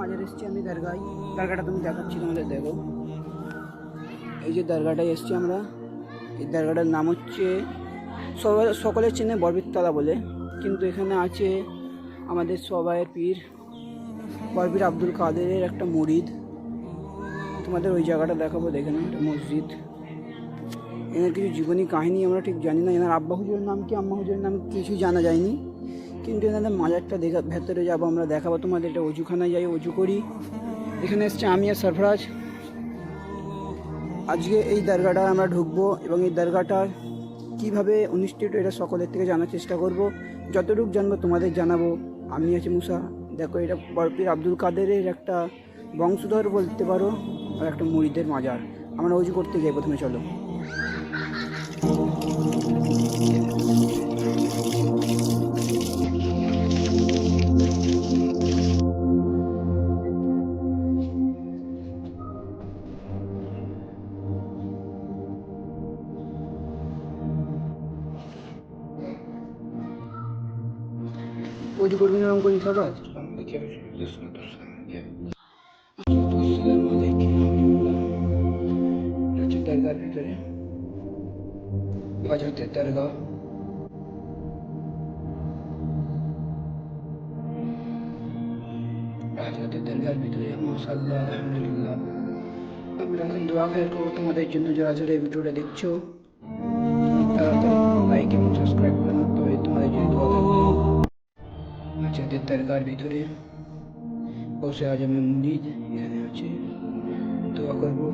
মাজার এসেছি আমি দরগায়। দরগাটা তুমি দেখাচ্ছি তোমাদের, দেখো এই যে দরগাটায় এসেছি আমরা। এই দরগাটার নাম হচ্ছে সকলের চেনে বরবিরতলা বলে, কিন্তু এখানে আছে আমাদের সবাইয়ের পীর বরবির আব্দুল কাদেরের একটা মুরিদ। তোমাদের ওই জায়গাটা দেখাবো, দেখে না, একটা মসজিদ। এনার কিছু জীবনী কাহিনী আমরা ঠিক জানি না, এনার আব্বা হুজুরের নাম কি আম্মা হুজুরের নাম কিছুই জানা যায়নি, কিন্তু এনাদের মাজারটা ভেতরে যাবো আমরা, দেখাবো তোমাদের। এটা অজুখানায় যাই, অজু করি। এখানে এসছে আমি আর সরফরাজ। আজকে এই দরগাটা আমরা ঢুকবো এবং এই দরগাটার কীভাবে অনুষ্ঠিত এটা সকলের থেকে জানার চেষ্টা করব। যতটুকু জানবো তোমাদের জানাবো। আমি আছি মুসা। দেখো এটা বরপির আব্দুল কাদেরের একটা বংশধর বলতে পারো, আর একটা মুরিদের মাজার। আমরা অজু করতে যাই প্রথমে, চলো। অজু করবি না, করি সবাই। দরগার ভিতরে হজরতের দরগা। হজরতের দরগার ভিতরে মাশাআল্লাহ, আলহামদুলিল্লাহ। আমরা এখন দোয়া করবো তোমাদের জন্য, যারা যারা এই ভিডিওটা দেখছো তাড়াতাড়ি লাইক এবং সাবস্ক্রাইব করে নাও, তবে তোমাদের জন্য দোয়া থাকবে। হজরতের দরগার ভিতরে বসে আজমের মুরিদ এখানে আছে, দোয়া করবো।